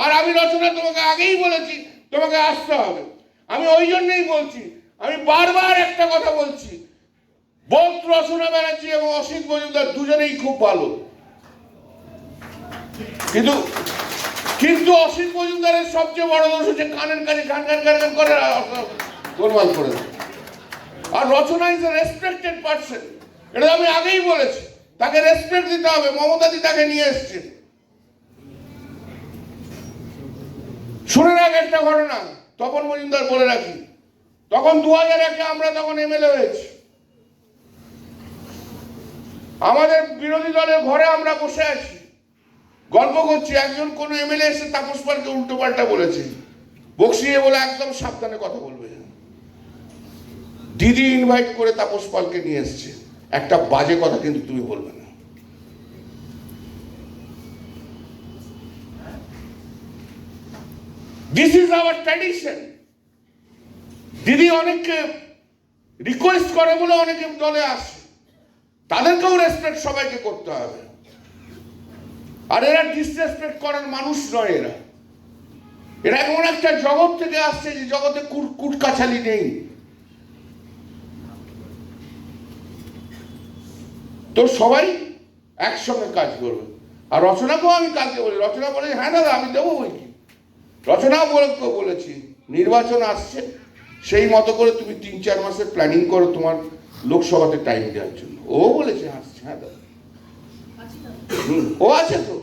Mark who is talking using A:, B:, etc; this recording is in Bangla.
A: আর আমি রচনা তোমাকে আগেই বলেছি তোমাকে আসতে হবে। আমি ওই জন্যই বলছি, আমি বারবার একটা কথা বলছি, বোধ রচনা ব্যানার্জি এবং অসিত মজুমদার দুজনেই খুব ভালো, কিন্তু কিন্তু অসিত মজুমদারের সবচেয়ে বড় দোষ হচ্ছে কানের কাছে গান গান গান গান করে গোলমাল করে দেয়। আর রচনা ইজ এ রেসপেক্টেড পার্সন, এটা আমি আগেই বলেছি, তাকে রেসপেক্ট দিতে হবে। মমতাদি তাকে নিয়ে এসছে। শুনে রাখ একটা ঘটনা, তপন মজুমদার বলে রাখি, তখন 2001-এ আমরা তখন এমএলএ হয়েছি, আমাদের বিরোধী দলের ঘরে আমরা বসে আছি, গল্প করছি, একজন কোন এমএলএ এসে তাপস পালকে উল্টো পাল্টা বলেছে, বক্সিয়ে বলে একদম সাবধানে কথা বলবে। দিদি ইনভাইট করে তাপস পালকে নিয়ে এসছে, একটা বাজে কথা কিন্তু তুমি বলবে না। This is our tradition. দিদি অনেককে রিকোয়েস্ট করে বলে অনেকে দলে আসে, তাদেরকেও রেসপেক্ট সবাইকে করতে হবে। আর এরা ডিসরেসপেক্ট করার মানুষ নয়, এরা এমন একটা জগৎ থেকে আসছে যে জগতে কুটকাছালি নেই। তো সবাই একসঙ্গে কাজ করবে। আর রচনাকেও আমি কালকে বলি, রচনা বলে হ্যাঁ দাদা আমি দেবো বই কি, রচনাও বলেছি নির্বাচন আসছে, সেই মতো করে তুমি 3-4 মাসের প্ল্যানিং করো তোমার লোকসভাতে টাইম দেওয়ার জন্য। ও বলেছে আসছে, হ্যাঁ দাদা ও আছে তো।